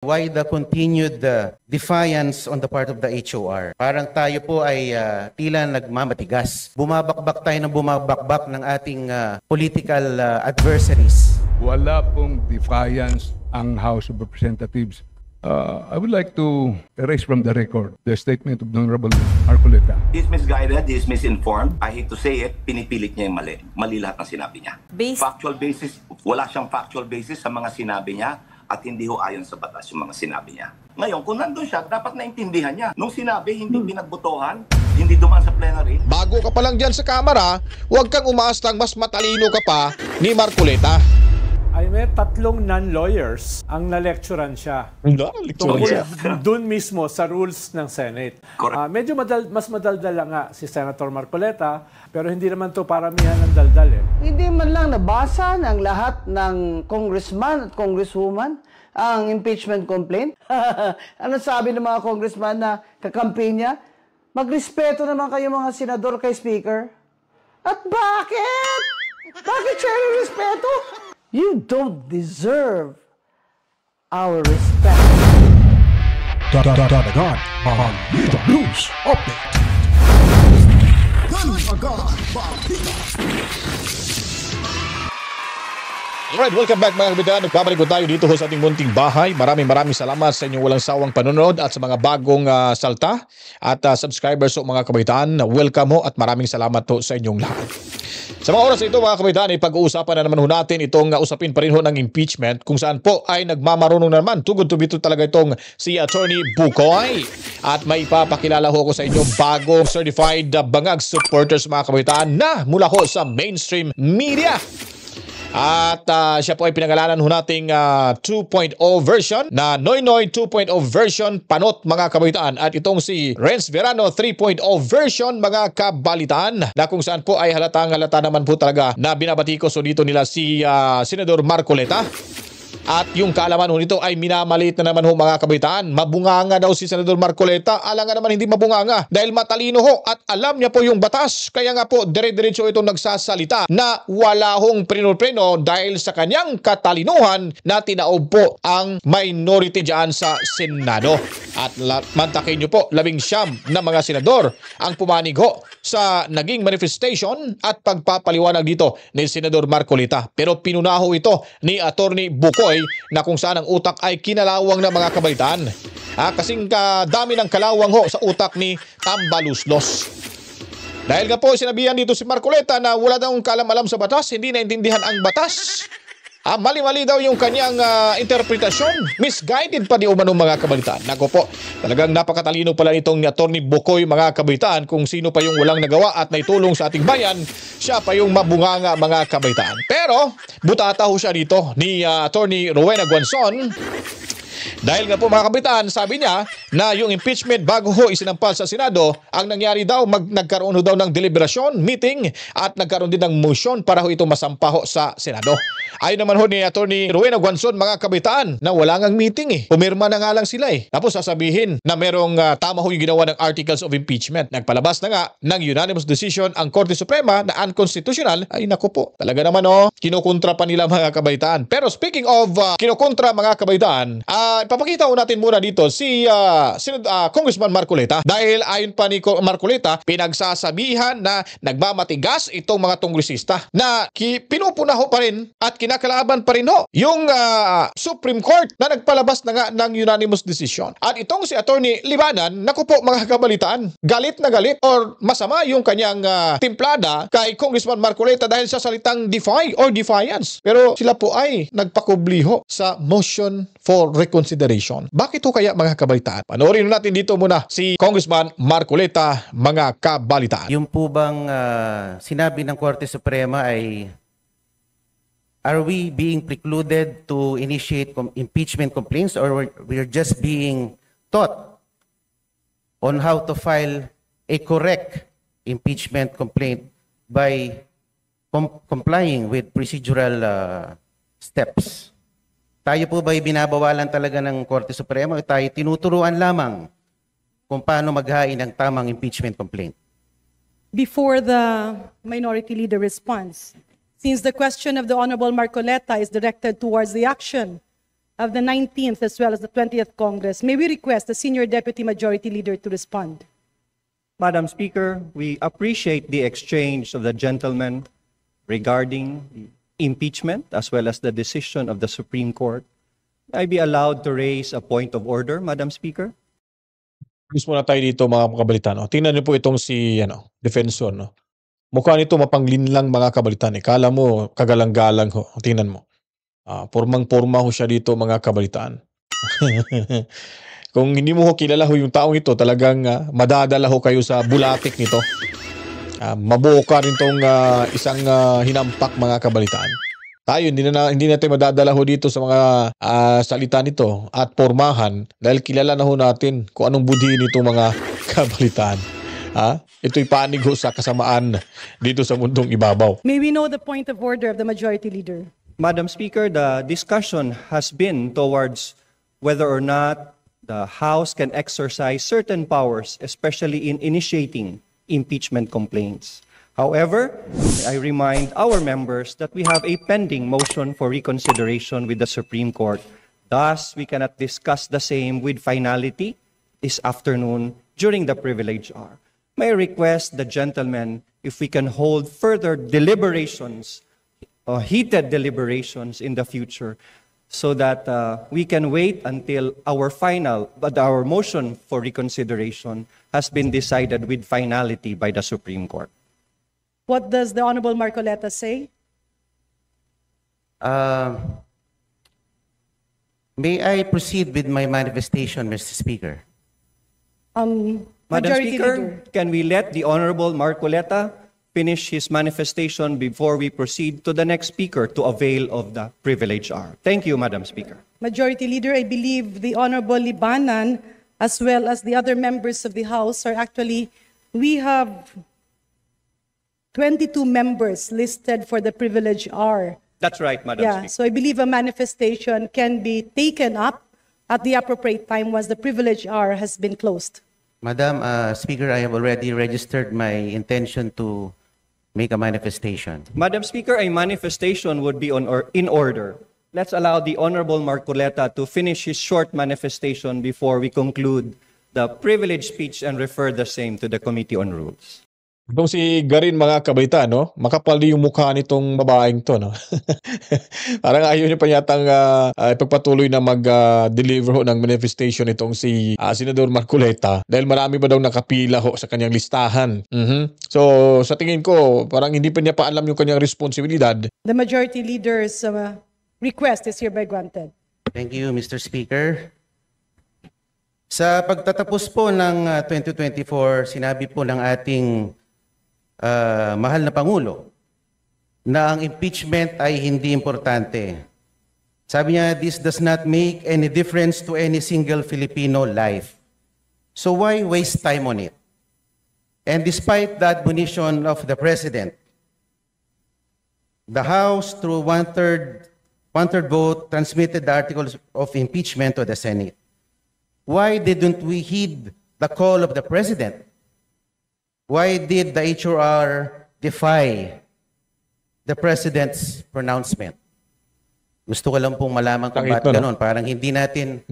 Why the continued defiance on the part of the HOR? Parang tayo po ay tila nagmamatigas. Bumabakbak tayo ng bumabakbak ng ating political adversaries. Wala pong defiance ang House of Representatives. I would like to erase from the record the statement of the Honorable Marcoleta. He is misguided, he is misinformed. I hate to say it, pinipilit niya yung mali. Mali lahat ng sinabi niya. Factual basis, wala siyang factual basis sa mga sinabi niya at hindi ho ayon sa batas yung mga sinabi niya. Ngayon, kung nandun siya, dapat naintindihan niya. Nung sinabi, hindi pinagbotohan, hindi dumaan sa plenary. Bago ka pa lang dyan sa kamera, huwag kang umaastang mas matalino ka pa ni Marcoleta. Ay may tatlong non-lawyers ang na-lecturean siya. Tungkol dun mismo sa rules ng Senate. Medyo mas madaldal nga si Senator Marcoleta, pero hindi naman to paramihan ng daldal eh. Hindi man lang nabasa ng lahat ng congressman at congresswoman ang impeachment complaint. Ano sabi ng mga congressman na kakampi niya? Magrespeto naman kayo mga senador kay speaker. At bakit? Bakit siya respeto? You don't deserve our respect. Dadagan, Balita News Update. Dadagan, Balita. Alright, welcome back mga kabitan. Nagbabalik po tayo dito sa ating munting bahay. Maraming salamat sa inyong walang sawang panonood at sa mga bagong salta at subscribers o mga kabitan. Welcome ho at maraming salamat po sa inyong lahat. Sa mga oras ito mga kabitan, pag-uusapan na naman ho natin itong usapin pa rin ho ng impeachment kung saan po ay nagmamarunong na naman. Tugod to bito talaga itong si Attorney Bukoy. At may ipapakilala ho ko sa inyo bagong certified bangag supporters mga kabitan na mula ho sa mainstream media. At siya po ay pinangalanan ho nating 2.0 version na Noynoy 2.0 version panot mga kabalitaan. At itong si Renz Verano 3.0 version mga kabalitaan na kung saan po ay halata naman po talaga na binabatikos so dito nila si Senador Marcoleta. At yung kaalaman ho nito ay minamalit na naman ho mga kabaitaan. Mabunganga daw si Senador Marcoleta. Alam nga naman hindi mabunganga dahil matalino ho at alam niya po yung batas. Kaya nga po dire-diretso itong nagsasalita na wala hong preno dahil sa kanyang katalinuhan na tinaob po ang minority dyan sa Senado. At mantakin nyo po, 19 na mga senador ang pumanig ho sa naging manifestation at pagpapaliwanag dito ni Senador Marcoleta. Pero pinunaho ito ni Attorney Bukoy na kung saan ang utak ay kinalawang ng mga kabalitaan. Kasing dami ng kalawang ho sa utak ni Tambaluslos. Dahil nga po sinabihan dito si Marcoleta na wala daw kalam-alam sa batas, hindi naintindihan ang batas. Mali-mali daw yung kanyang interpretasyon. Misguided pa di umano mga kabalitaan. Nako po, talagang napakatalino pala itong Attorney Bukoy mga kabalitaan. Kung sino pa yung walang nagawa at naitulong sa ating bayan, siya pa yung mabunganga mga kabalitaan. Pero, butata ho siya dito ni Attorney Rowena Guanzon. Dahil nga po mga kabitan, sabi niya na yung impeachment bago ho isinampal sa Senado, ang nangyari daw, nagkaroon ho daw ng deliberasyon, meeting, at nagkaroon din ng motion para ho ito masampa ho sa Senado. Ayon naman ho ni Attorney Rowena Guanzon mga kabitan na wala ngang meeting eh. Pumirma na nga lang sila eh. Tapos sasabihin na merong tama ho yung ginawa ng articles of impeachment. Nagpalabas na nga ng unanimous decision ang Korte Suprema na unconstitutional. Ay naku po, talaga naman kinukontra pa nila mga kabitan. Pero speaking of kinukontra mga kabitan, ipapakita ko natin muna dito si Congressman Marcoleta dahil ayon pa ni Marcoleta pinagsasabihan na nagmamatigas itong mga kongresista na pinupuna ho pa rin at kinakalaban pa rin ho yung Supreme Court na nagpalabas na nga ng unanimous decision. At itong si Attorney Libanan, naku po mga kabalitaan, galit na galit or masama yung kanyang timplada kay Congressman Marcoleta dahil sa salitang defy or defiance. Pero sila po ay nagpakubliho sa motion for reconsideration. Bakit ho kaya mga kabalitaan? Panoorin natin dito muna si Congressman Marcoleta mga kabalitaan. Yung po bang sinabi ng Korte Suprema ay are we being precluded to initiate impeachment complaints or we're just being taught on how to file a correct impeachment complaint by complying with procedural steps? Tayo po ba'y binabawalan talaga ng Korte Suprema o tayo tinuturuan lamang kung paano maghain ng tamang impeachment complaint? Before the Minority Leader responds, since the question of the Honorable Marcoleta is directed towards the action of the 19th as well as the 20th Congress. May we request the Senior Deputy Majority Leader to respond? Madam Speaker, we appreciate the exchange of the gentlemen regarding the impeachment as well as the decision of the Supreme Court. May I be allowed to raise a point of order, Madam Speaker? Please muna tayo dito mga kabalitan. No? Tingnan niyo po itong si defensor. No? Mukha nito mapanglinlang mga kabalitan. Kala mo kagalang-galang ho. Tingnan mo. Pormang-porma ho siya dito mga kabalitan. Kung hindi mo ho kilala ho yung taong ito, talagang madadala ho kayo sa bulatik nito. Mabuka rin tong isang hinampak mga kabalitaan. Tayo, hindi natin madadala ho dito sa mga salita nito at pormahan dahil kilala na ho natin kung anong budhi nito mga kabalitaan. Ito'y panig ho sa kasamaan dito sa mundong ibabaw. May we know the point of order of the Majority Leader? Madam Speaker, the discussion has been towards whether or not the House can exercise certain powers, especially in initiating impeachment complaints. However, I remind our members that we have a pending motion for reconsideration with the Supreme Court. Thus, we cannot discuss the same with finality this afternoon during the privilege hour. May I request the gentlemen if we can hold further deliberations, heated deliberations in the future so that we can wait until our motion for reconsideration has been decided with finality by the Supreme Court. What does the Honorable Marcoleta say? May I proceed with my manifestation, Mr. Speaker? Madam Majority Speaker, Leader. can we let the Honorable Marcoleta finish his manifestation before we proceed to the next speaker to avail of the privilege hour? Thank you, Madam Speaker. Majority Leader, I believe the Honorable Libanan as well as the other members of the House are actually, we have 22 members listed for the privilege hour. That's right, Madam Yeah, Speaker. so I believe a manifestation can be taken up at the appropriate time once the privilege hour has been closed. Madam Speaker, I have already registered my intention to make a manifestation. Madam Speaker, a manifestation would be in order. Let's allow the Honorable Marcoleta to finish his short manifestation before we conclude the privilege speech and refer the same to the Committee on Rules. Itong si Garin mga kabalitaan, no? Makapal din yung mukha nitong babaeng to, no? Parang ayaw niya pa yatang ipagpatuloy na mag-deliver ho ng manifestation itong si Senador Marcoleta dahil marami ba daw nakapila ho sa kanyang listahan. So sa tingin ko, parang hindi pa niya pa alam yung kanyang responsibilidad. The Majority Leader's request is hereby granted. Thank you, Mr. Speaker. Sa pagtatapos po ng 2024, sinabi po ng ating mahal na Pangulo na ang impeachment ay hindi importante. Sabi niya, this does not make any difference to any single Filipino life. So why waste time on it? And despite the admonition of the President, the House, through one-third vote, transmitted the articles of impeachment to the Senate. Why didn't we heed the call of the President? Why did the HRR defy the President's pronouncement? Gusto ko lang pong malaman kung bakit ganun. Parang hindi natin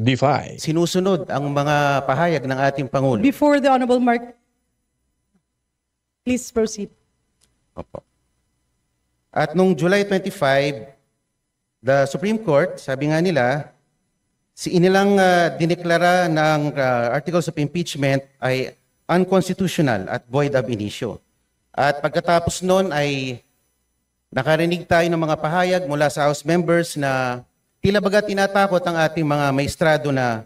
sinusunod ang mga pahayag ng ating Pangulo. Before the Honorable please proceed. Opo. At nung July 25, the Supreme Court, sabi nga nila, inilang dineklara ng articles of impeachment ay unconstitutional at void ab initio. At pagkatapos noon ay nakarinig tayo ng mga pahayag mula sa House members na tila baga tinatakot ang ating mga maestrado na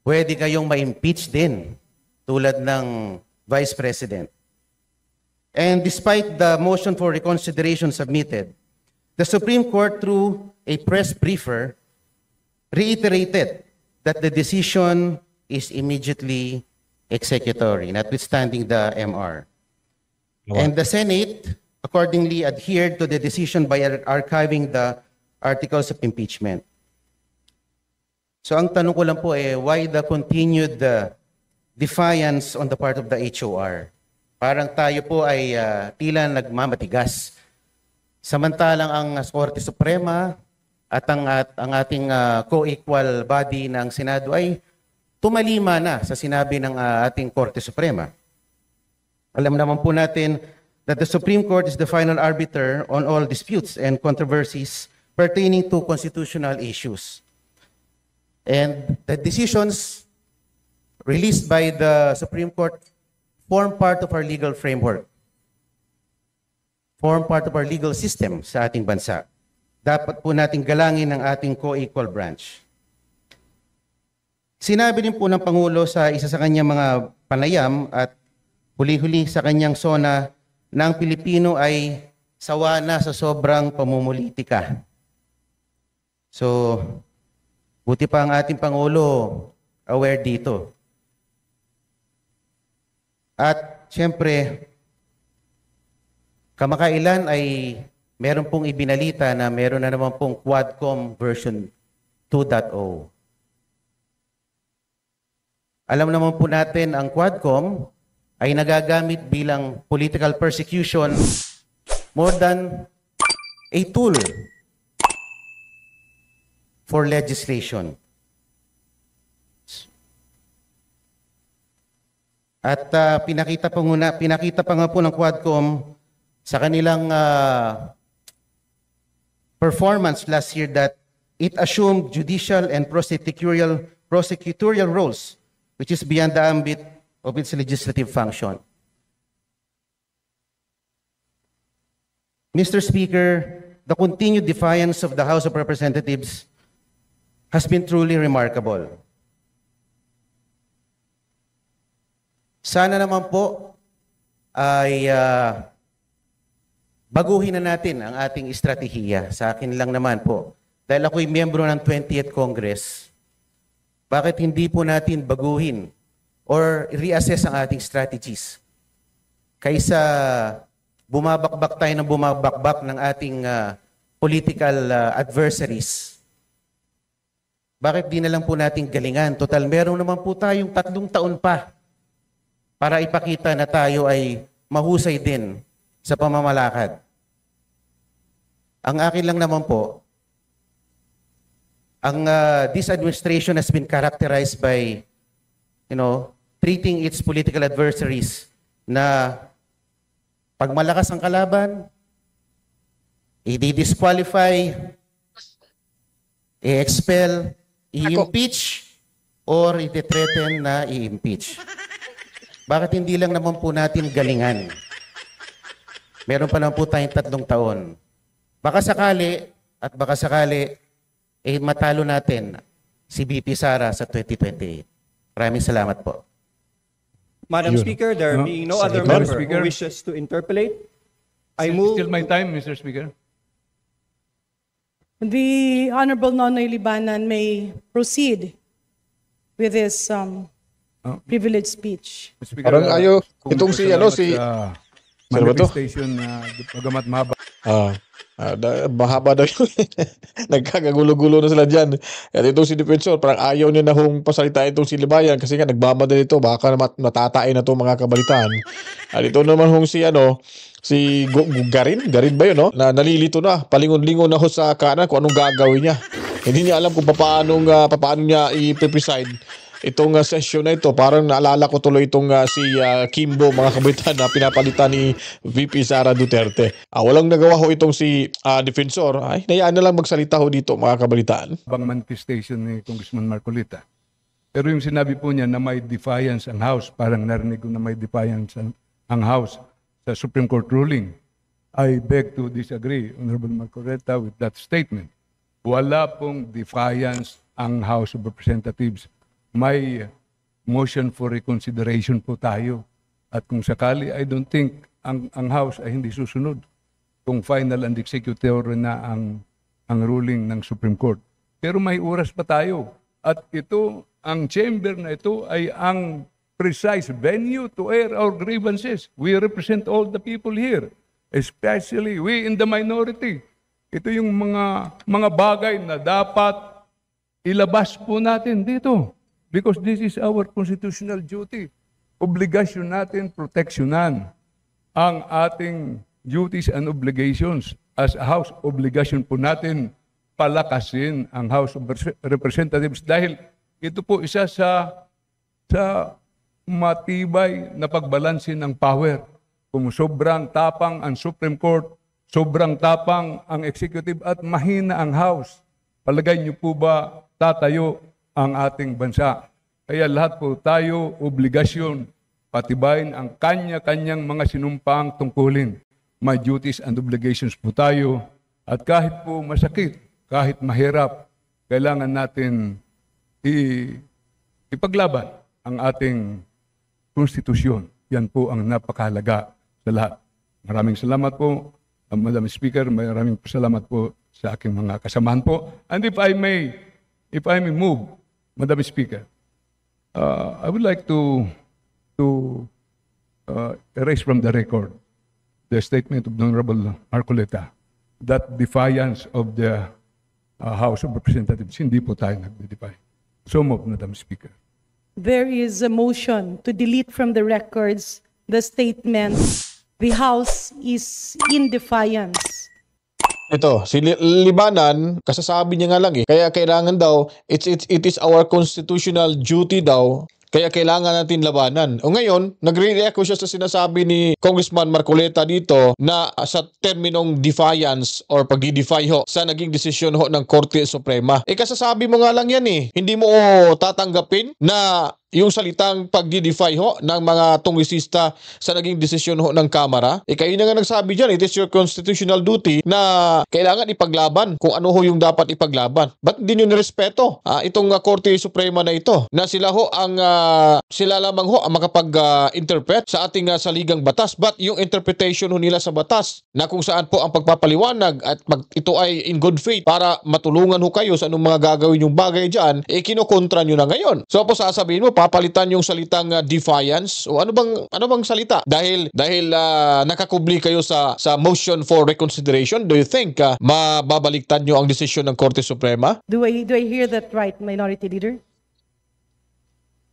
pwede kayong ma-impeach din tulad ng Vice President. And despite the motion for reconsideration submitted, the Supreme Court through a press briefer reiterated that the decision is immediately executory, notwithstanding the MR. And the Senate accordingly adhered to the decision by archiving the articles of impeachment. So ang tanong ko lang po why the continued defiance on the part of the HOR? Parang tayo po ay tila nagmamatigas. Samantalang ang Korte Suprema at ang ating co-equal body ng Senado ay tumalima na sa sinabi ng ating Korte Suprema. Alam naman po natin that the Supreme Court is the final arbiter on all disputes and controversies pertaining to constitutional issues. And the decisions released by the Supreme Court form part of our legal framework, form part of our legal system sa ating bansa. Dapat po nating galangin ang ating co-equal branch. Sinabi din po ng Pangulo sa isa sa kanyang mga panayam at huli-huli sa kanyang sona na ang Pilipino ay sawa na sa sobrang pamumulitika. So, buti pa ang ating Pangulo aware dito. At siyempre, kamakailan ay meron pong ibinalita na meron na naman pong Quadcom version 2.0. Alam naman po natin ang Quadcom ay nagagamit bilang political persecution more than a tool for legislation. At pinakita pa nga po ng Quadcom sa kanilang performance last year that it assumed judicial and prosecutorial roles, which is beyond the ambit of its legislative function. Mr. Speaker, the continued defiance of the House of Representatives has been truly remarkable. Sana naman po ay baguhin na natin ang ating estratehiya. Sa akin lang naman po. Dahil ako'y miyembro ng 20th Congress, bakit hindi po natin baguhin or reassess ang ating strategies? Kaysa bumabakbak tayo ng bumabakbak ng ating political adversaries. Bakit di na lang po natin galingan? Total, meron naman po tayong 3 taon pa para ipakita na tayo ay mahusay din sa pamamalakad. Ang akin lang naman po, this administration has been characterized by, treating its political adversaries na pag malakas ang kalaban, i-disqualify, i-expel, i-impeach, or i-threaten na i-impeach. Bakit hindi lang naman po natin galingan? Meron pa naman po tayong 3 taon. Baka sakali, matalo natin si VP Sara sa 2028. Maraming salamat po. Madam Speaker, there being no other member who wishes to interpolate, I move... Still my time, Mr. Speaker. The Honorable Nonoy Libanan may proceed with his privileged speech. Speaker, Parang ayaw, itong si manifestation na pagamat mahaba. Mahaba daw yun. Nagkakagulo-gulo na sila dyan. At itong si Defensor, parang ayaw niya na hong pasalitain itong si Libayan kasi nga nagmamadali ito. Baka matatay na itong mga kabalitaan. At ito naman hong si Garin ba yun, no? Na nalilito na. Palingon-lingon na ho sa kanan kung anong gagawin niya. Hindi niya alam kung paano niya i-preside itong session na ito. Parang naalala ko tuloy itong si Kimbo, mga kabaitan, na pinapalitan ni VP Sara Duterte. Walang nagawa ho itong si Defensor. Ay, nayaan na lang magsalita ho dito, mga kabalitaan. Bang manifestation ni Congressman Marcolita. Pero yung sinabi po niya na may defiance ang House, parang narinig ko na may defiance ang House sa Supreme Court ruling. I beg to disagree, Honorable Marcolita, with that statement. Wala pong defiance ang House of Representatives. May motion for reconsideration po tayo. At kung sakali, I don't think ang House ay hindi susunod kung final and executor na ang ruling ng Supreme Court. Pero may oras pa tayo. At ito, ang chamber na ito ay ang precise venue to air our grievances. We represent all the people here, especially we in the minority. Ito yung mga bagay na dapat ilabas po natin dito. Because this is our constitutional duty. Obligasyon natin proteksyonan ang ating duties and obligations as a House. Obligasyon po natin palakasin ang House of Representatives dahil ito po isa sa matibay na pagbalansin ng power. Kung sobrang tapang ang Supreme Court, sobrang tapang ang Executive at mahina ang House, palagay niyo po ba tatayo ang ating bansa? Kaya lahat po tayo obligasyon patibayin ang kanya-kanyang mga sinumpaang tungkulin. May duties and obligations po tayo at kahit po masakit, kahit mahirap, kailangan natin ipaglaban ang ating konstitusyon. Yan po ang napakahalaga sa lahat. Maraming salamat po, Madam Speaker. Maraming salamat po sa aking mga kasamahan po. And if I may move, Madam Speaker, I would like to erase from the record the statement of the Honorable Marcoleta that defiance of the House of Representatives. Hindi po tayo nagde-defy. So move, Madam Speaker. There is a motion to delete from the records the statement, the House is in defiance. Ito, si Libanan, kasasabi niya nga lang kaya kailangan daw, it is our constitutional duty daw, kaya kailangan natin labanan. O ngayon, nagre-react siya sa sinasabi ni Congressman Marcoleta dito na sa terminong defiance or pagdi-defy ho sa naging desisyon ho ng Korte Suprema. Kasasabi mo nga lang yan Hindi mo tatanggapin na yung salitang pagdi-defy ho ng mga tongresista sa naging desisyon ho ng Kamara. Kayo na nga nagsabi dyan, it is your constitutional duty na kailangan ipaglaban kung ano ho yung dapat ipaglaban. Ba't hindi nyo nirespeto itong Korte Suprema na ito? Na sila ho sila lamang ho ang makapag-interpret sa ating saligang batas. But yung interpretation ho nila sa batas na kung saan po ang pagpapaliwanag at ito ay in good faith para matulungan ho kayo sa anong mga gagawin yung bagay dyan, kinokontra nyo na ngayon. So po sasabihin mo, papalitan yung salitang defiance o ano bang salita dahil nakakubli kayo sa motion for reconsideration. Do you think mababaliktad nyo ang desisyon ng Korte Suprema? Do I hear that right, Minority Leader?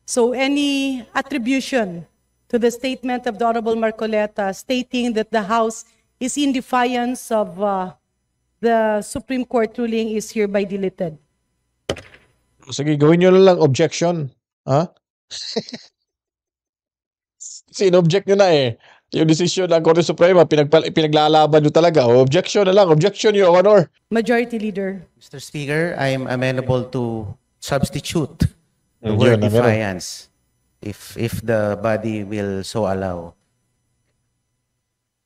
So any attribution to the statement of the Honorable Marcoleta stating that the House is in defiance of the Supreme Court ruling is hereby deleted. Sige, gawin nyo lang objection. Sinobject nyo na yung desisyon ng Korte Suprema, pinaglalaban nyo talaga. Objection na lang. Objection, Your Honor. Majority Leader. Mr. Speaker, I am amenable to substitute the word defiance if the body will so allow.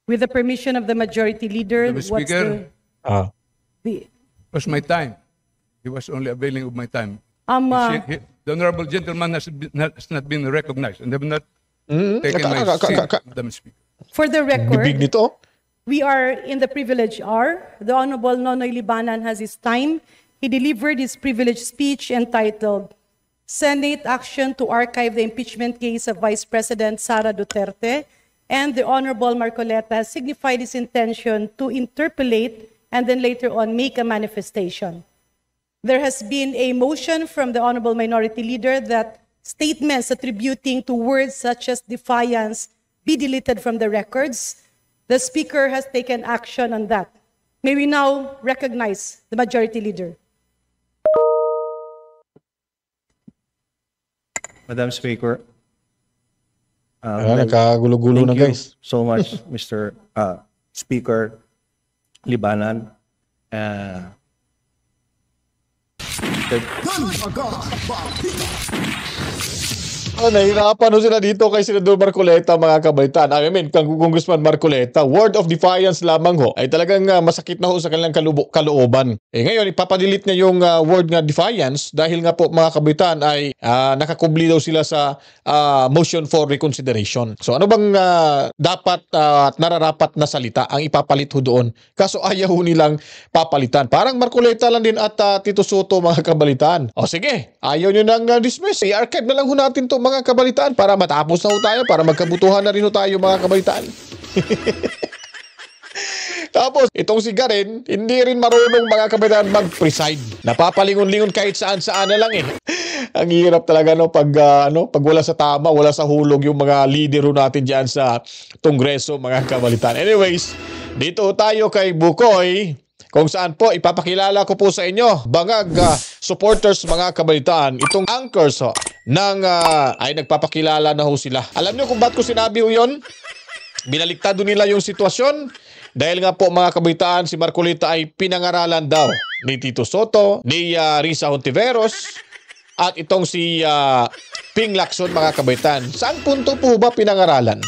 With the permission of the Majority Leader, Mr. Speaker, the it was my time. He was only availing of my time. The honorable gentleman has not been recognized and have not taken my seat, Madam Speaker. For the record, Bibig nito. we are in the privilege hour. The Honorable Nonoy Libanan has his time. He delivered his privileged speech entitled Senate Action to Archive the Impeachment Case of Vice President Sara Duterte, and the Honorable Marcoleta signified his intention to interpolate and then later on make a manifestation. There has been a motion from the Honorable Minority Leader that statements attributing to words such as defiance be deleted from the records. The Speaker has taken action on that. May we now recognize the Majority Leader. Madam Speaker. Nakagulo-gulo na guys. So much, Mr. Speaker Libanan. Nahirapan ho sila dito kay Senador Marcoleta, mga kabaitan. I mean, Congressman Marcoleta, word of defiance lamang ho ay talagang masakit na ho sa kanilang kalooban. Ngayon, ipapadelete niya yung word nga defiance dahil nga po, mga kabaitan, ay nakakubli daw sila sa motion for reconsideration. So ano bang dapat at nararapat na salita ang ipapalit ho doon? Kaso ayaw ho nilang papalitan. Parang Marcoleta lang din at Tito Soto, mga kabalitan. O sige, ayaw nyo nang dismiss. I-archive na lang ho natin to, mga kabalitaan, para matapos na ho tayo, para magkabutuhan na rin ho tayo, mga kabalitaan. Tapos, itong si Karen, hindi rin marunong, mga kabalitaan, mag-preside. Napapalingon-lingon kahit saan-saan na lang Ang hirap talaga pag wala sa tama, wala sa hulog yung mga leader natin diyan sa Kongreso, mga kabalitaan. Anyways, dito tayo kay Bukoy. kung saan po ipapakilala ko po sa inyo, bangag supporters mga kabalitaan, itong anchors ng ay nagpapakilala na ho sila. Alam niyo kung ba't ko sinabi ho yun? Binaliktado nila yung sitwasyon dahil nga po mga kabalitaan, si Marcolita ay pinangaralan daw ni Tito Soto, ni Risa Hontiveros, at itong si Ping Lacson mga kabalitaan. Saan punto po ba pinangaralan?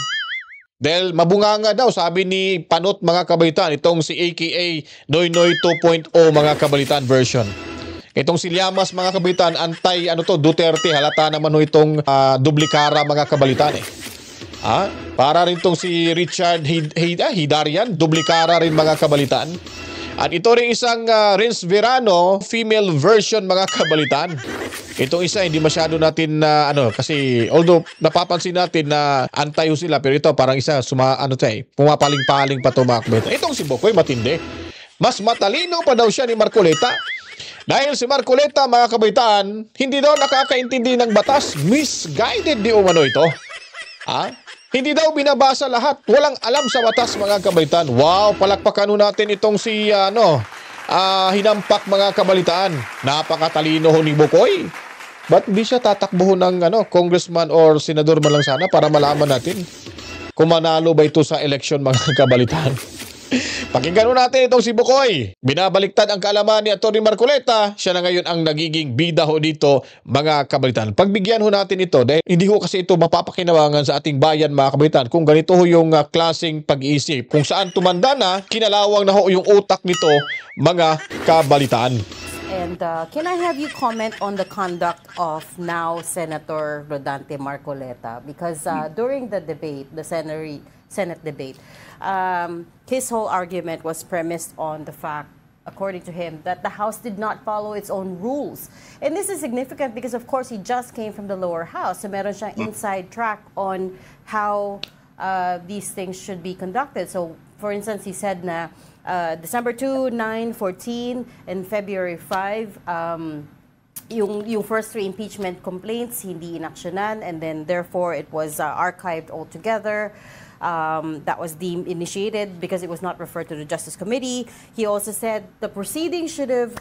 Dahil mabunganga daw, sabi ni Panot mga kabalitaan, itong si AKA Noy Noy 2.0 mga kabalitaan version. Itong si Llamas mga kabalitaan, Duterte, halata naman ho itong dublikara mga kabalitaan eh. Para rin itong si Richard Hidarian, dublikara rin mga kabalitaan. At ito rin isang Renz Verano, female version mga kabalitaan. Itong isa hindi masyado natin kasi although napapansin natin na antayo sila, pero ito parang isa pumapaling-paling pa to mga kabalitaan. Itong si Bokoy matindi. Mas matalino pa daw siya ni Marcolita. Dahil si Marcolita mga kabalitaan, hindi daw nakakaintindi ng batas, misguided di umano ito. Hindi daw binabasa lahat. Walang alam sa batas mga kabalitaan. Wow, palakpakan natin itong si Hinampak mga kabalitaan. Napakatalino ho ni Bokoy. Ba't hindi siya tatakbo ng congressman or senador man lang sana para malaman natin kung manalo ba ito sa election mga kabalitaan. Pakinggan natin itong si Bokoy. Binabaliktad ang kaalaman ni Atty. Marcolita. Siya na ngayon ang nagiging bida ho dito mga kabalitaan. Pagbigyan ho natin ito dahil hindi ho kasi ito mapapakinabangan sa ating bayan mga kabalitaan kung ganito ho yung klaseng pag-iisip. Kung saan tumanda na, kinalawang na ho yung utak nito mga kabalitaan. And can I have you comment on the conduct of now Senator Rodante Marcoleta? Because during the debate, the Senate debate, his whole argument was premised on the fact, according to him, that the House did not follow its own rules. And this is significant because, of course, he just came from the lower house. So meron siyang inside track on how these things should be conducted. So, for instance, he said na December 2, 9, 14, and February 5, yung first 3 impeachment complaints hindi inaksyonan, and then therefore it was archived altogether. That was deemed initiated because it was not referred to the Justice Committee. He also said the proceedings should have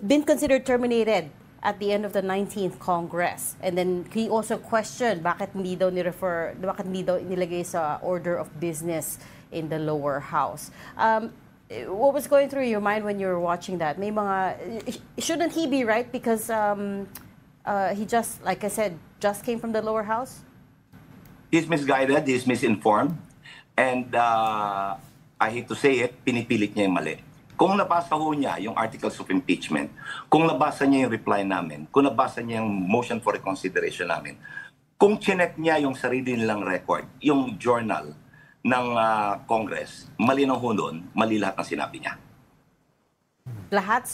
been considered terminated at the end of the 19th Congress. And then he also questioned bakit hindi daw nilagay sa order of business in the lower house. What was going through your mind when you were watching that? May shouldn't he be right because he just, like I said, just came from the lower house? He's misguided, he's misinformed, and I hate to say it, pinipilit niya yung mali. Kung nabasa ho niya yung articles of impeachment, kung nabasa niya yung reply namin, kung nabasa niya yung motion for reconsideration namin, kung chinek niya yung sarili nilang record, yung journal ng Congress, mali ng hundon, mali lahat ng sinabi niya. Lahat?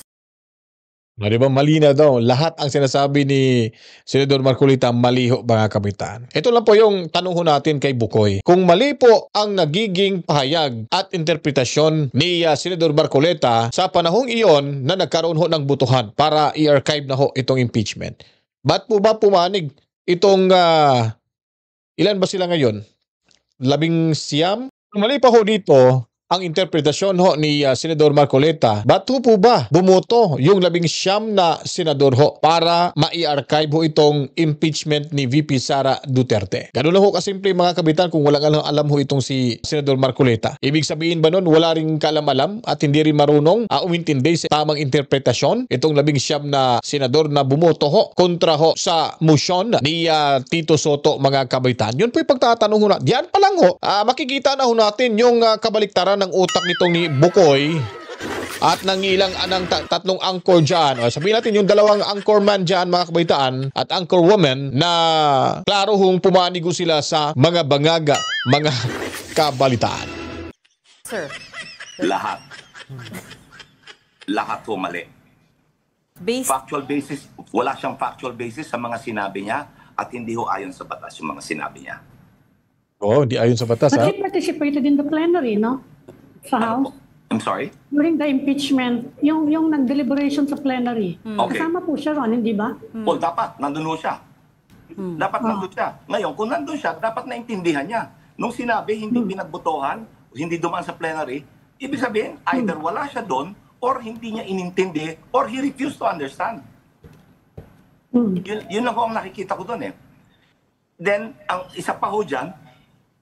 Di ba mali na daw, lahat ang sinasabi ni Senador Marcolita mali ho mga kapitan. Ito lang po yung tanong natin kay Bokoy. Kung mali po ang nagiging pahayag at interpretasyon ni Senador Marcolita sa panahong iyon na nagkaroon ho ng butuhan para i-archive na ho itong impeachment, ba't po ba pumanig itong ilan ba sila ngayon? 19? Mali pa ho dito ang interpretasyon ho ni Senador Marcolita. Ba't po ba bumoto yung 19 na senador ho para ma-i-archive ho itong impeachment ni VP Sara Duterte? Ganun lang ho kasimple mga kabitan kung walang alam ho itong si Senador Marcolita. Ibig sabihin ba nun wala ring kalam-alam at hindi rin marunong umintindi sa tamang interpretasyon itong 19 na senador na bumoto ho kontra ho sa motion ni Tito Soto mga kabitan? Yun po yung pagtatanong ho na. Diyan pa lang ho, makikita na ho natin yung kabaliktaran ng utak nitong ni Bokoy at ng ilang tatlong anchor dyan. O, sabihin natin yung dalawang anchorman dyan mga kabaitaan at anchor woman na klaro hong pumanigo sila sa mga bangaga, mga kabalitaan. Sir. Lahat. Lahat ho mali. Factual basis, wala siyang factual basis sa mga sinabi niya at hindi ho ayon sa batas yung mga sinabi niya. Oh, hindi ayon sa batas, But he participated in the plenary, no? Sa House. I'm sorry? During the impeachment, yung nag-deliberation sa plenary. Okay. Kasama po siya ron, hindi ba? Well, dapat, nandun ho siya. Dapat nandun siya. Ngayon, kung nandun siya, dapat naintindihan niya. Nung sinabi, hindi pinagbotohan, hindi dumaan sa plenary, Ibig sabihin, either wala siya doon or hindi niya inintindi or he refused to understand. Yun lang ho ang nakikita ko doon eh. Then, ang isa pa ho dyan,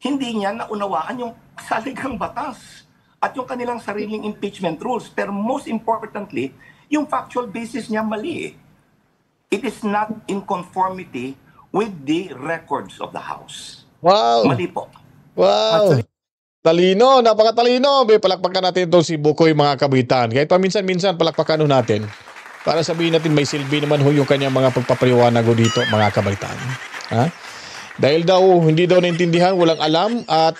hindi niya naunawaan yung saligang batas at yung kanilang sariling impeachment rules. Pero most importantly, yung factual basis niya mali eh. It is not in conformity with the records of the House. Wow! Mali po. Wow! Talino, napakatalino. Palakpakan natin itong si Bukoy, mga kabitan. Kahit paminsan-minsan, palakpakan natin. Para sabihin natin may silbi naman ho yung kanyang mga pagpapaliwanag dito, mga kabitan. Ha? Dahil daw, hindi daw naintindihan, walang alam, at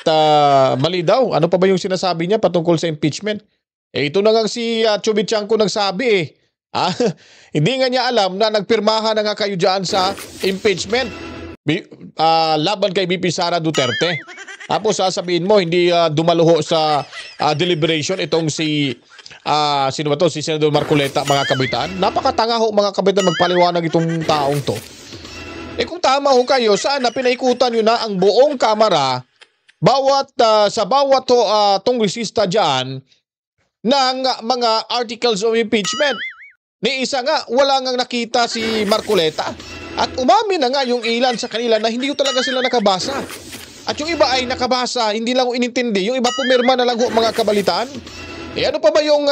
mali daw. Ano pa ba yung sinasabi niya patungkol sa impeachment? Ito na nga si Chubichanco nagsabi eh. Hindi nga niya alam na nagpirmahan na nga kayo dyan sa impeachment laban kay BP Sara Duterte. Tapos sasabihin mo, hindi dumaluho sa deliberation itong si sino ba to? Si Senador Marcoleta, mga kabitan. Napakatanga ho, mga kabitan, magpaliwanag itong taong to. Kung tama ho kayo, sana pinaikutan nyo na ang buong kamara sa bawat tongresista dyan ng mga articles of impeachment. Ni isa nga, wala ngang nakita si Marcoleta. At umamin na nga yung ilan sa kanila na hindi talaga sila nakabasa. At yung iba ay nakabasa, hindi lang inintindi. Yung iba pumirma na lang ho, mga kabalitaan. Ano pa ba yung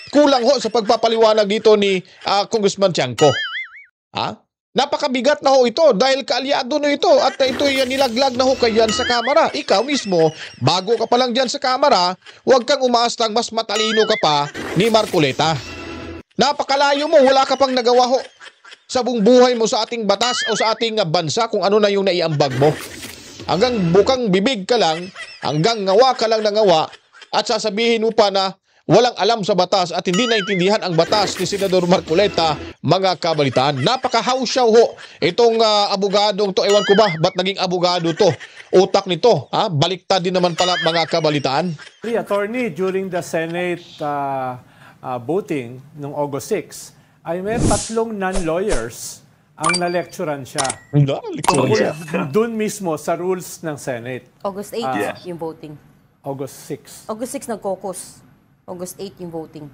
kulang ho sa pagpapaliwanag dito ni Congressman Tiangco? Napakabigat na ho ito dahil kaalyado na ito at ito yan nilaglag na ho kayan sa kamera. Ikaw mismo, bago ka pa lang dyan sa kamera, huwag kang umaastang mas matalino ka pa ni Marcoleta. Napakalayo mo, wala ka pang nagawa ho sa buong buhay mo sa ating batas o sa ating bansa kung ano na yung naiambag mo. Hanggang bukang bibig ka lang, hanggang ngawa ka lang na ngawa at sasabihin mo pa na walang alam sa batas at hindi naintindihan ang batas ni Senador Marcoleta, mga kabalitaan. Napaka-hausyaw ho itong abogadong to. Ewan ko ba, ba't naging abogado to? Utak nito, baliktad din naman pala, mga kabalitaan. Attorney, during the Senate voting noong August 6, ay may 3 non-lawyers ang na-lecturean siya. Doon mismo sa rules ng Senate. August 8 yung voting. August 6. August 6 nag-caucus. August 8 yung voting.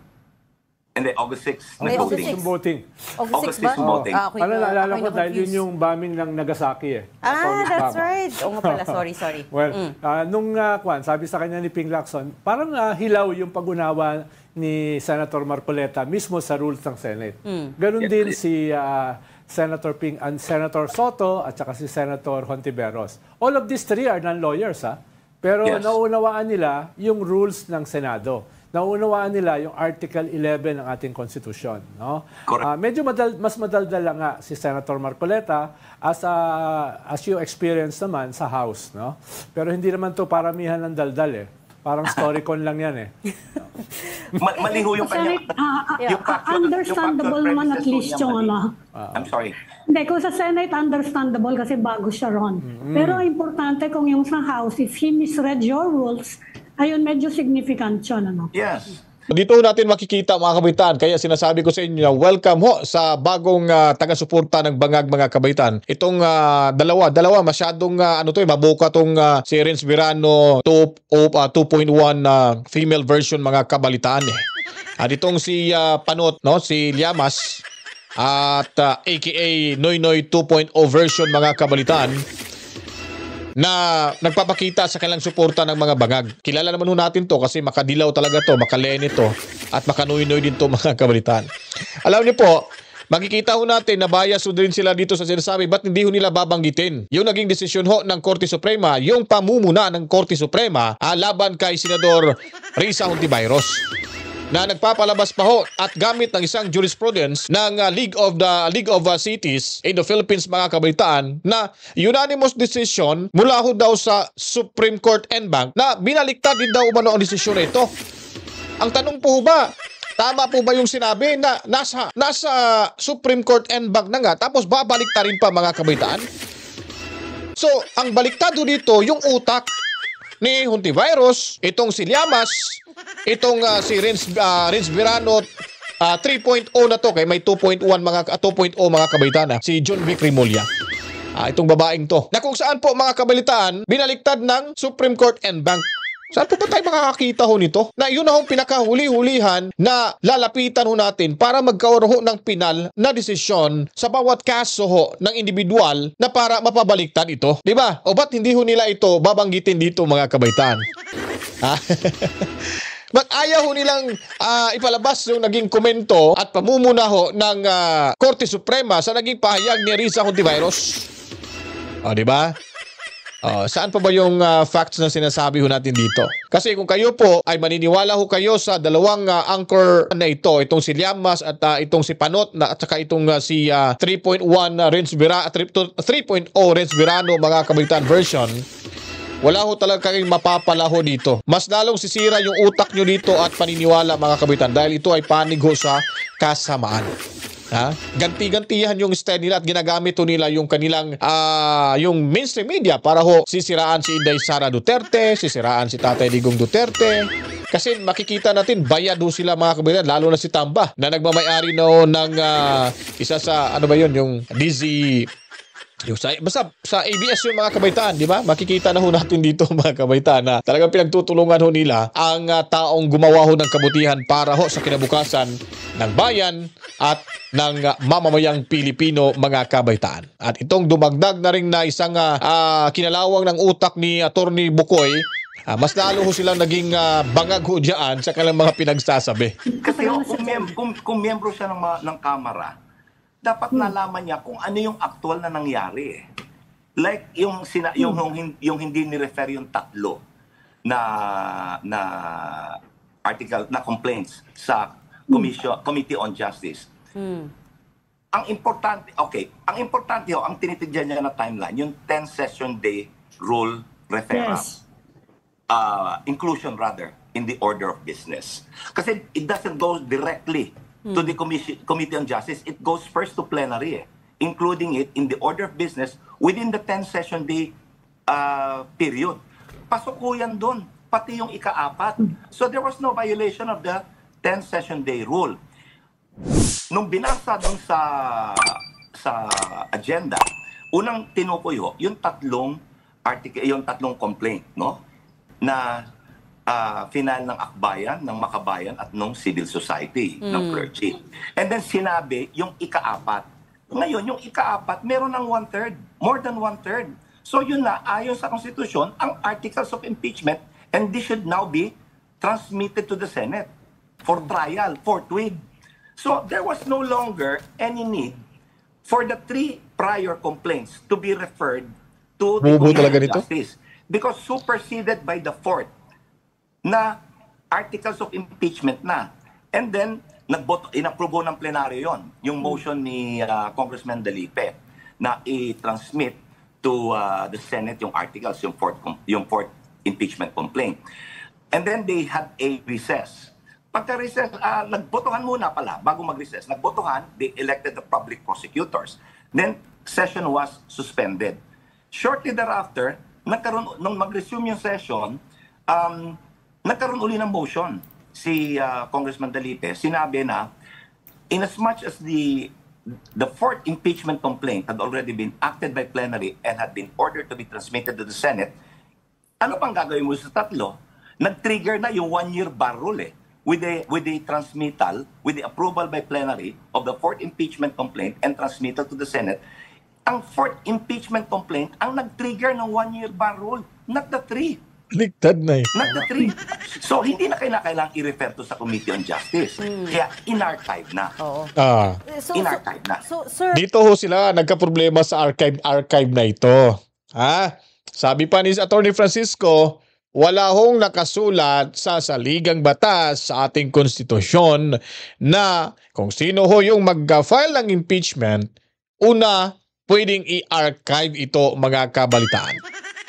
Hindi, August 6 May nag-voting. August 6. Yung voting. August 6 ba? yung voting. Ano, naalala ko dahil yun yung bombing ng Nagasaki eh. That's right. Oo nga pala, sorry. Well, nung sabi sa kanya ni Ping Lacson, parang hilaw yung pag-unawa ni Senator Marcoleta mismo sa rules ng Senate. Ganon din si Senator Ping and Senator Soto at saka si Senator Hontiveros. All of these three are non-lawyers, pero nauunawaan nila yung rules ng Senado. Nauunawaan nila yung Article 11 ng ating konstitusyon. No? Medyo mas madaldal lang nga si Senator Marcoleta as you experience naman sa House. No? Pero hindi naman to paramihan ng daldal eh. Parang storycon lang yan eh. Maliho yung kanya. Understandable naman at least yung ano. I'm sorry. Hindi, kung sa Senate, understandable kasi bago siya ron. Pero importante kung yung sa House, if he misread your rules, ayun, medyo significant yun, ano? Yes. Dito natin makikita, mga kabitan, kaya sinasabi ko sa inyo na welcome ho sa bagong taga-suporta ng Bangag, mga kabitan. Itong dalawa masyadong mabuka tong si Renz Virano 2.1 female version, mga kabalitaan eh. Itong si Panot, no, si Llamas at aka Noynoy 2.0 version, mga kabalitaan, na nagpapakita sa kanilang suporta ng mga bangag. Kilala naman ho natin to kasi makadilaw talaga to, makalene to, at makanuy-nuy din to, mga kabalitaan. Alam niyo po, makikita ho natin na bias din sila dito sa sinasabi, ba't hindi ho nila babanggitin yung naging desisyon ho ng Korte Suprema, yung pamumuna ng Korte Suprema laban kay Senador Risa Hontiveros, na nagpapalabas pa ho at gamit ng isang jurisprudence ng League of Cities in the Philippines, mga kabalitaan, na unanimous decision mula ho daw sa Supreme Court en banc na binaliktad din daw umano ang desisyon na ito. Ang tanong po ba, tama po ba yung sinabi na nasa Supreme Court en banc na nga tapos babaliktarin pa, mga kabalitaan? So, ang baliktad dito yung utak ni Hontiveros, itong si Llamas, itong si Renz Virano 3.0 na to, kay may 2.1 mga 2.0, mga kabalitaan, si John Vic Rimulya. Itong babaeng to, na kung saan po, mga kabalitaan, binaliktad ng Supreme Court en banc. Saan po ba tayo makakakita ho nito? Na yun na ho pinakahuli-hulihan na lalapitan ho natin para magkaroon ng pinal na desisyon sa bawat kaso ho ng individual na para mapabaliktad ito. Di ba? O ba't hindi ho nila ito babanggitin dito mga kabaitan? Ba't ayaw ho nilang ipalabas yung naging komento at pamumuna ho ng Korte Suprema sa naging pahayag ni Risa Hontiveros? O, di ba? Saan pa ba yung facts na sinasabi ho natin dito? Kasi kung kayo po ay maniniwala ho kayo sa dalawang anchor na ito, itong si Llamas at itong si Panot at saka itong si 3.1 3.0 Renz Verano mga kabaitan version, wala ho talaga kayong mapapala ho dito. Mas lalong sisira yung utak nyo dito at paniniwala mga kabaitan dahil ito ay panig ho sa kasamaan. Ganti-gantihan yung style nila at ginagamit ho nila yung kanilang yung mainstream media para ho sisiraan si Inday Sara Duterte, sisiraan si Tatay Digong Duterte. Kasi makikita natin bayad ho sila mga kabaitan, lalo na si Tamba na nagmamayari na ho ng isa sa ano ba yun, yung Dizzy. Basta sa ABS yung mga kabaitaan, di ba? Makikita na ho natin dito mga kabaitaan na talagang pinagtutulungan ho nila ang taong gumawa ho ng kabutihan para ho sa kinabukasan ng bayan at ng mamamayang Pilipino mga kabaitaan. At itong dumagdag na rin na isang kinalawang ng utak ni Attorney Bukoy, mas lalo ho silang naging bangag ho dyan sa kanilang mga pinagsasabi. Kasi kung miyembro siya ng Kamara, dapat nalaman niya kung ano yung actual na nangyari. Like yung hindi ni-refer yung tatlo na article na complaints sa Committee on Justice. Ang importante ang tinitigyan niya na timeline, yung 10 session day rule referral. Yes. Inclusion rather in the order of business. Kasi it doesn't go directly to the Committee on Justice. It goes first to plenary, including it in the order of business within the 10 session day period. Pasok ko yan doon, pati yung ika-4. So there was no violation of the 10 session day rule. Nung binasa doon sa agenda, unang tinukoy yung tatlong complaint, no? Na final ng akbayan, ng makabayan at ng civil society, ng clergy. And then sinabi yung ika-4. Ngayon, yung ika-4, meron ng 1/3, more than 1/3. So yun na, ayon sa Constitution, ang articles of impeachment, and this should now be transmitted to the Senate for trial, forthwith. So there was no longer any need for the 3 prior complaints to be referred to the Committee on Justice because superseded by the 4th na articles of impeachment na. And then, inapprobo ng plenaryo yon, yung motion ni Congressman Dalipe na i-transmit to the Senate yung articles, yung fourth impeachment complaint. And then they had a recess. Pagka-recess, nagbotohan muna pala, bago mag-recess, nagbotohan, they elected the public prosecutors. Then, session was suspended. Shortly thereafter, nung mag-resume yung session, nagkaroon uli ng motion si Congressman Dalipe. Sinabi na, in as much as the 4th impeachment complaint had already been acted by plenary and had been ordered to be transmitted to the Senate, ano pang gagawin mo sa tatlo? Nag-trigger na yung 1-year bar rule with the transmittal, with the approval by plenary of the 4th impeachment complaint and transmittal to the Senate. Ang 4th impeachment complaint ang nag-trigger ng 1-year bar rule, not the 3. Ligtad na eh. Not the 3. So, hindi na kailangang i-refer to sa Committee on Justice. Kaya, in-archive na. In-archive na. So, sir, dito ho sila nagka-problema sa archive na ito. Sabi pa ni Attorney Francisco, wala hong nakasulat sa saligang batas sa ating konstitusyon na kung sino ho yung mag-file ng impeachment, una, pwedeng i-archive ito mga kabalitaan.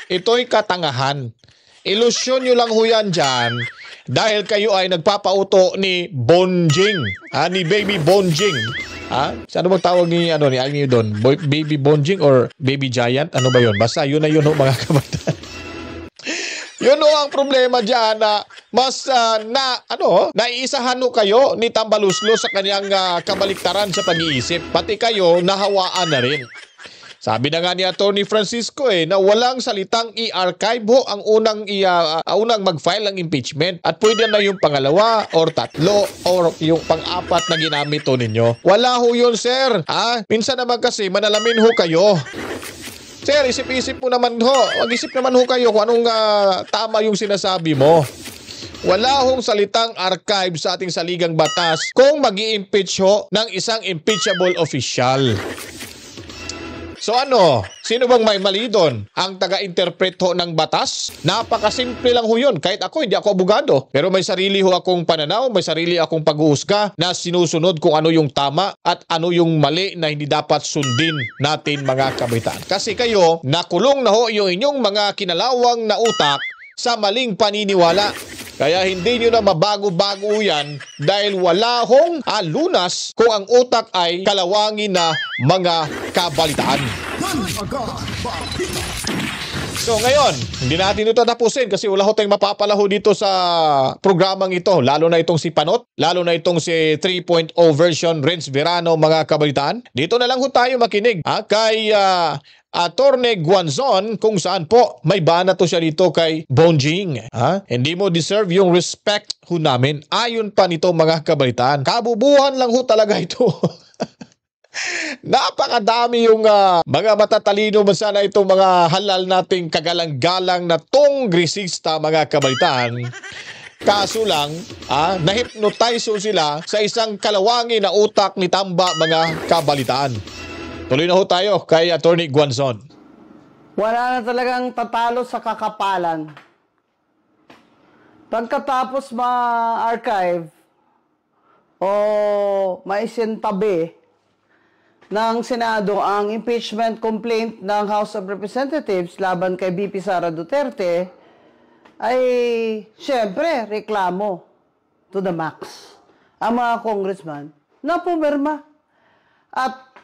Ito'y katangahan. Ilusyon nyo lang ho yan dyan dahil kayo ay nagpapauto ni Bonjing, ni Baby Bonjing. Ano bang tawag ni Almi doon? Baby Bonjing or Baby Giant? Ano ba yun? Basta yun na yun ho mga kabalitaan. Yun ho ang problema dyan na mas naiisahan ho kayo ni Tambaluslo sa kanyang kabaliktaran sa pag-iisip. Pati kayo nahawaan na rin. Sabi na nga ni Attorney Francisco na walang salitang i-archive ho ang unang mag-file ng impeachment at pwede na yung pangalawa or tatlo or yung pang-apat na ginamit ho ninyo. Wala ho yun, sir. Minsan naman kasi manalamin ho kayo. Sir, isip-isip mo naman ho. Mag-isip naman ho kayo kung anong tama yung sinasabi mo. Wala hong salitang archive sa ating saligang batas kung mag-i-impeach ho ng isang impeachable official. So ano? Sino bang may mali doon? Ang taga-interpret ho ng batas? Napakasimple lang ho yun. Kahit ako, hindi ako abogado. Pero may sarili ho akong pananaw, may sarili akong pag-uusga na sinusunod kung ano yung tama at ano yung mali na hindi dapat sundin natin mga kabataan. Kasi kayo, nakulong na ho yung inyong mga kinalawang na utak sa maling paniniwala. Kaya hindi nyo na mabago-bago yan dahil wala hong lunas kung ang utak ay kalawangin na mga kabalitaan. So ngayon, hindi natin ito tapusin kasi wala ho tayong mapapalaho dito sa programang ito. Lalo na itong si Panot, lalo na itong si 3.0 version Renz Verano mga kabalitaan. Dito na lang ho tayo makinig kay Attorney Guanzon kung saan po may bana to siya dito kay Bonjing. Hindi mo deserve yung respect ho namin. Ayon pa nito mga kabalitaan. Kabubuhan lang ho talaga ito. Napakadami yung mga matatalino man sana itong mga halal nating kagalang-galang na tongresista mga kabalitaan. Kaso lang, na-hypnotize sila sa isang kalawangin na utak ni Tamba mga kabalitaan. Tuloy na ho tayo kay Attorney Guanzon. Wala na talagang tatalo sa kakapalan. Pagkatapos ma-archive o maisintabi ng Senado ang impeachment complaint ng House of Representatives laban kay VP Sara Duterte, ay syempre reklamo to the max ang mga congressman na pumirma. At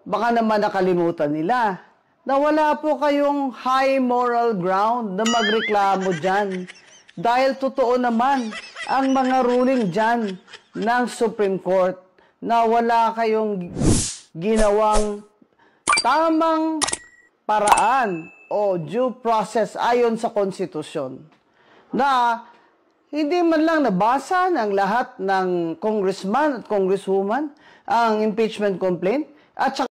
baka naman nakalimutan nila na wala po kayong high moral ground na magreklamo dyan. Dahil totoo naman ang mga ruling dyan ng Supreme Court na wala kayong ginawang tamang paraan o due process ayon sa konstitusyon. Na hindi man lang nabasa ng lahat ng congressman at congresswoman ang impeachment complaint at saka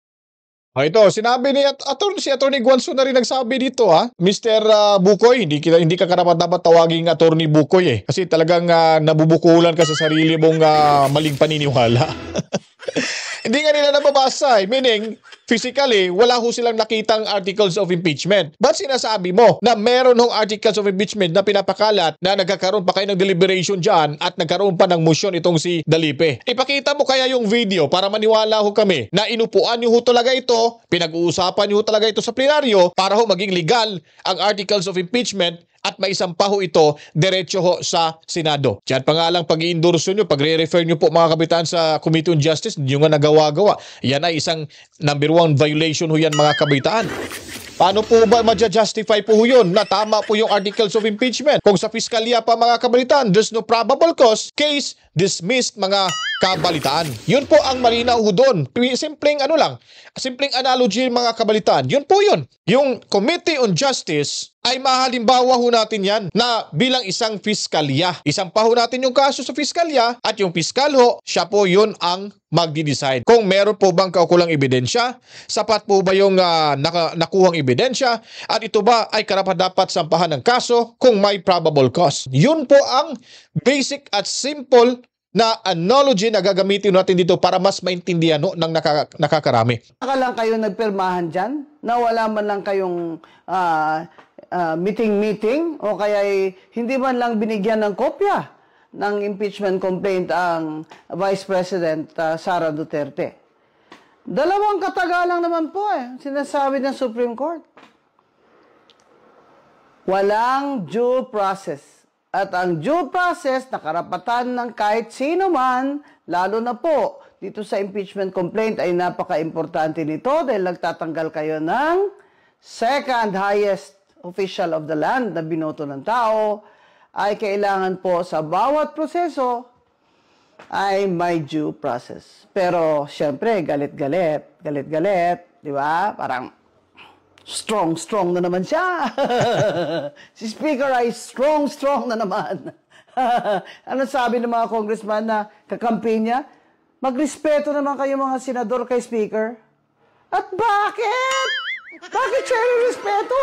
Ito, sinabi ni si Attorney Guanzon na rin nagsabi dito Mr. Bukoy, hindi ka karapat-dapat tawaging Attorney Bukoy kasi talagang nabubukulan ka sa sarili mong maling paniniwala. Hindi nga nila nababasa meaning physically wala ho silang nakitang articles of impeachment. Ba't sinasabi mo na meron hong articles of impeachment na pinapakalat na nagkakaroon pa kayo ng deliberation dyan at nagkaroon pa ng motion itong si Dalipe? Ipakita mo kaya yung video para maniwala ho kami na inupuan nyo ho talaga ito, pinag-uusapan nyo ho talaga ito sa plenaryo para ho maging legal ang articles of impeachment at maisampa ho ito diretso ho sa Senado. Diyan pa nga lang pag-i-endorse nyo, pag-re-refer nyo po mga kapitan sa Committee on Justice, hindi nyo nga nagawa-gawa. Yan ay isang number 1 violation ho yan mga kapitan. Paano po ba ma-justify po yun na tama po yung articles of impeachment? Kung sa piskalya pa mga kabalitaan, there's no probable cause, case dismissed mga kabalitaan. Yun po ang malinaw ho doon. Simpleng simpleng analogy mga kabalitaan. Yun po yun. Yung Committee on Justice ay mahalimbawa ho natin yan na bilang isang piskalya. Isang pa ho natin yung kaso sa piskalya at yung piskal ho, siya po yun ang magdi-decide. Kung meron po bang kaukulang ebidensya, sapat po ba yung nakuhang ebidensya, at ito ba ay karapat-dapat sampahan ng kaso kung may probable cause. Yun po ang basic at simple na analogy na gagamitin natin dito para mas maintindihan ng nakakarami. Saka lang kayo nagpirmahan dyan na wala man lang kayong meeting o kaya hindi man lang binigyan ng kopya ng impeachment complaint ang Vice President Sara Duterte. Dalawang katagalang naman po sinasabi ng Supreme Court. Walang due process. At ang due process na karapatan ng kahit sino man, lalo na po dito sa impeachment complaint ay napaka-importante nito dahil nagtatanggal kayo ng second highest official of the land na binoto ng tao, ay kailangan po sa bawat proseso ay may due process. Pero syempre, galit-galit Di ba? Parang strong na naman siya. Si Speaker ay strong na naman. Ano sabi ng mga congressman na kakampi niya? Magrespeto naman kayo mga senador kay Speaker. At bakit? Bakit siya respeto?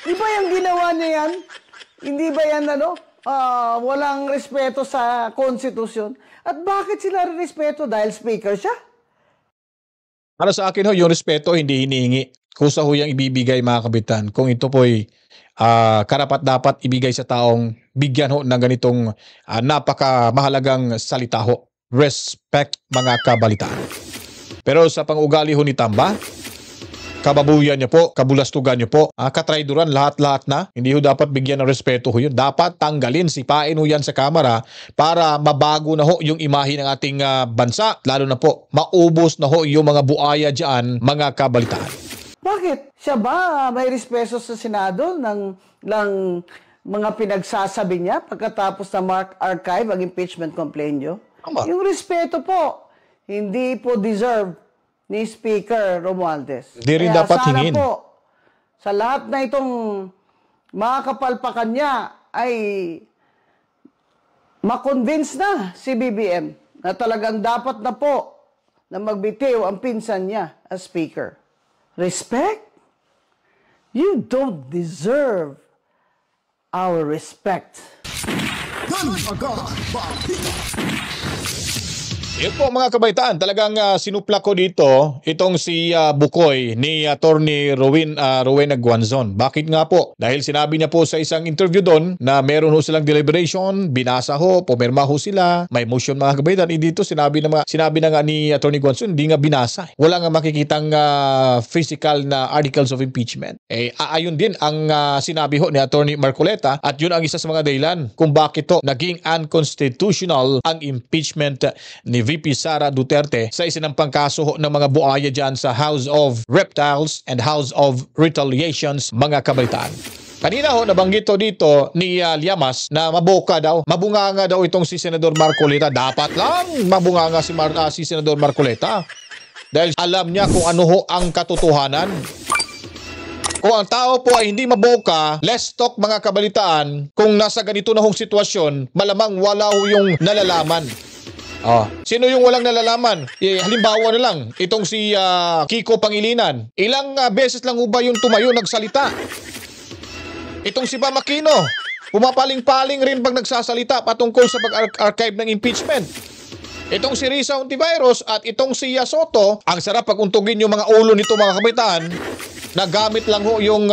Di ba yung ginawa niya yan? Hindi ba yan walang respeto sa konstitusyon? At bakit sila respeto? Dahil Speaker siya? Para sa akin yung respeto hindi hinihingi. Kusa ho yung ibibigay mga kabitan. Kung ito po'y karapat dapat ibigay sa taong bigyan ho ng ganitong napakamahalagang salita ho. Respect mga kabalitaan. Pero sa pang-ugali ho ni Tamba, kababuyan niyo po, kabulastugan niyo po, katrayduran, lahat-lahat na. Hindi ho dapat bigyan ng respeto ho yun. Dapat tanggalin, sipain ho yan sa kamera para mabago na ho yung imahe ng ating bansa. Lalo na po, maubos na ho yung mga buaya dyan, mga kabalitaan. Bakit? Siya ba may respeto sa Senado ng mga pinagsasabi niya pagkatapos na Mark Archive ang impeachment complaint niyo? Yung respeto po, hindi po deserve ni Speaker Romualdez. Hindi rin dapat hingin. Sana po, sa lahat na itong mga kapalpakan niya ay makonvince na si BBM na talagang dapat na po na magbitiw ang pinsan niya as Speaker. Respect? You don't deserve our respect. Yun po mga kabaitaan, talagang sinupla ko dito itong si Bukoy ni Attorney Rowena Guanzon. Bakit nga po? Dahil sinabi niya po sa isang interview doon na meron ho silang deliberation, binasa ho, pumirma ho sila, may motion mga kabaitaan. Dito sinabi na nga ni Attorney Guanzon, hindi nga binasa. Wala nga makikitang physical na articles of impeachment. Ayon din ang sinabi ho ni Attorney Marcoleta at yun ang isa sa mga dahilan kung bakit to naging unconstitutional ang impeachment ni VP Sara Duterte sa isinampang kaso ng mga buaya dyan sa House of Reptiles and House of Retaliations, mga kabalitaan. Kanina ho, nabanggit dito ni Llamas na maboka daw, mabunganga daw itong si Senador Marcoleta. Dapat lang mabunganga si Senador Marcoleta dahil alam niya kung ano ho ang katotohanan. Kung ang tao po ay hindi maboka, let's talk mga kabalitaan, kung nasa ganito na hong sitwasyon, malamang wala ho yung nalalaman. Sino yung walang nalalaman? Halimbawa na lang, itong si Kiko Pangilinan. Ilang beses lang ba yung tumayo nagsalita? Itong si Bam Aquino, pumapaling-paling rin pag nagsasalita patungkol sa pag-archive ng impeachment. Itong si Risa Hontiveros at itong si Soto, ang sarap pag untugin yung mga ulo nito mga kabalitaan. Nagamit lang ho yung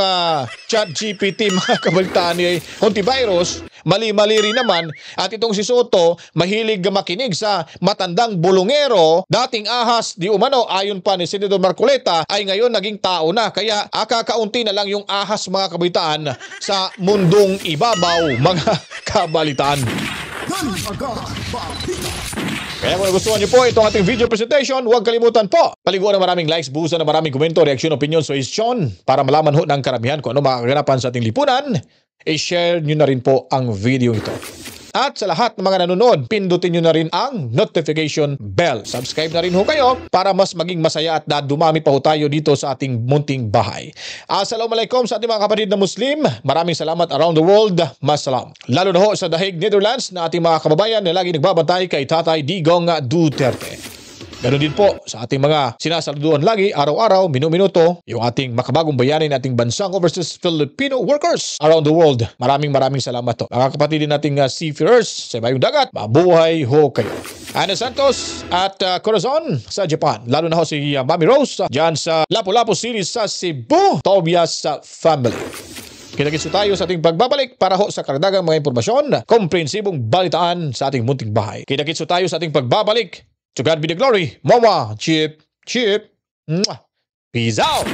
ChatGPT mga kabalitaan ni Hontiveros. Mali-mali rin naman. At itong si Soto, mahilig makinig sa matandang bulungero, dating ahas di umano ayon pa ni Senador Marcoleta ay ngayon naging tao na. Kaya kakaunti na lang yung ahas mga kabalitaan sa mundong ibabaw mga kabalitaan. Kaya kung nagustuhan niyo po itong ating video presentation, huwag kalimutan po paliguan ng maraming likes, buhusan ng maraming komento, reaksyon, opinion, suggestion para malaman ho ng karamihan kung ano makakaganapan sa ating lipunan. I-share nyo na rin po ang video ito. At sa lahat ng mga nanonood, pindutin nyo na rin ang notification bell. Subscribe na rin ho kayo para mas maging masaya at dumami pa ho tayo dito sa ating munting bahay. Assalamualaikum sa ating mga kapatid na Muslim. Maraming salamat around the world. Masalam. Lalo na ho sa Dahig, Netherlands na ating mga kababayan na lagi nagbabantay kay Tatay Digong Duterte. Ganon din po sa ating mga sinasaluduan lagi, araw-araw, minuto, yung ating makabagong bayanin nating bansang overseas Filipino workers around the world. Maraming salamat to. Mga kapatid din nating seafarers sa ibayong dagat, mabuhay ho kayo. Ana Santos at Corazon sa Japan. Lalo na ho si Mami Rose dyan sa Lapu-Lapu City sa Cebu. Tobias family. Kinagitso tayo sa ating pagbabalik para ho sa karagdagang mga impormasyon, komprehensibong balitaan sa ating munting bahay. Kinagitso tayo sa ating pagbabalik. To God be the glory. Mama, chip. Mwah. Peace out.